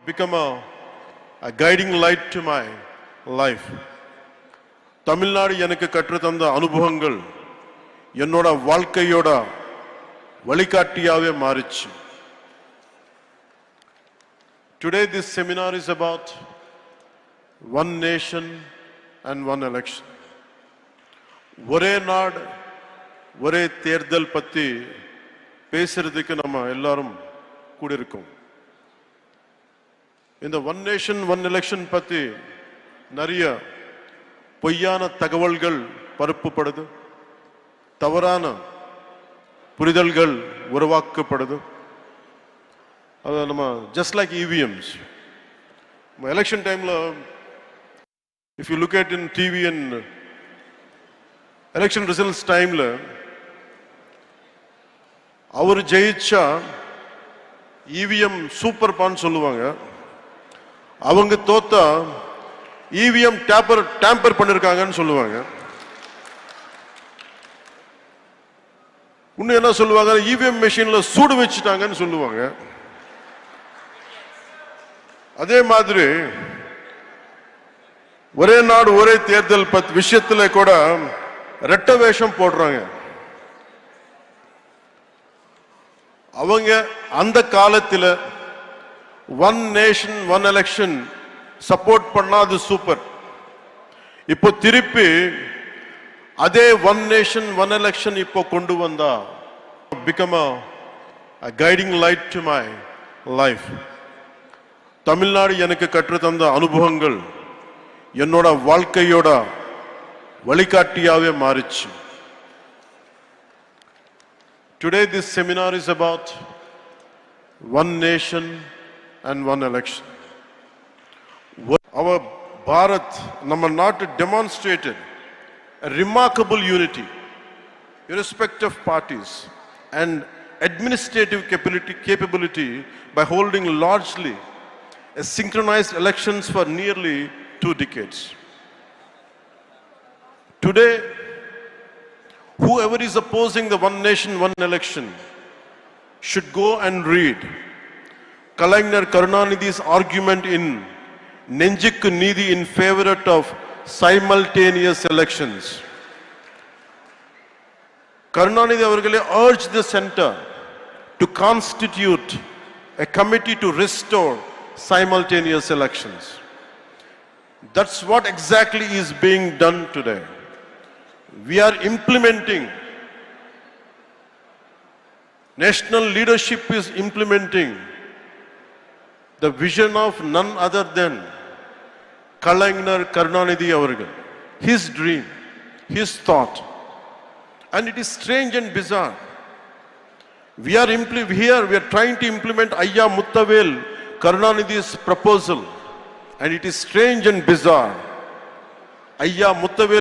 become a guiding light to my life. Tamil Nadu எனக்கு கற்றுத்தந்த அனுபவங்கள் என்னோட வாழ்க்கையோட வழிகாட்டியாவே மாறிச்சு. Today this seminar is about one nation and one election. ஒரே நாடு ஒரே தேர்தல் பத்தி பேசுறதுக்கு நம்ம எல்லாரும் கூடியிருக்கோம். இந்த ஒன் நேஷன் ஒன் எலெக்ஷன் பத்தி நிறைய பொய்யான தகவல்கள் பரப்பப்படுது, தவறான புரிதல்கள் உருவாக்கப்படுது. அது நம்ம just like EVMs. எலெக்ஷன் டைம்ல if you look at in TV and election results டைம்ல அவர் ஜெயிச்சா EVM சூப்பர் பான்னு சொல்லுவாங்க. அவங்க தோத்தா EVM டேம்பர் பண்ணிருக்காங்கன்னு சொல்லுவாங்க. இன்னும் என்ன சொல்லுவாங்க, EVM மெஷின்ல சூடு வச்சுட்டாங்கன்னு சொல்லுவாங்க. அதே மாதிரி ஒரே நாடு ஒரே தேர்தல் விஷயத்துல கூட ரெட்ட வேஷம் போடுறாங்க. அவங்க அந்த காலத்துல one nation one election support பண்ணாது சூப்பர். இப்போ திருப்பி அதே ஒன் நேஷன் ஒன் எலெக்ஷன் இப்போ கொண்டு வந்தா become a guiding light to my life. Tamil Nadu எனக்கு கற்றுத்தந்த அனுபவங்கள் என்னோட வாழ்க்கையோட வழிகாட்டியாவே மாறிச்சு. Today this seminar is about one nation and one election. Our Bharat, நம்ம நாட்டு demonstrated a remarkable unity irrespective of parties and administrative capability by holding largely a synchronized elections for nearly 2 decades. Today, whoever is opposing the one nation, one election should go and read Kalainar Karunanidhi's argument in Nenjikku Needhi in favor of simultaneous elections. Karunanidhi avargale urged the center to constitute a committee to restore simultaneous elections. That's what exactly is being done today. We are implementing, national leadership is implementing the vision of none other than Kalainar Karunanidhi avargal, his dream, his thought. And it is strange and bizarre. We are trying to implement Ayya Muttavel Karunanidhi's proposal, and it is strange and bizarre. Ayya Muttavel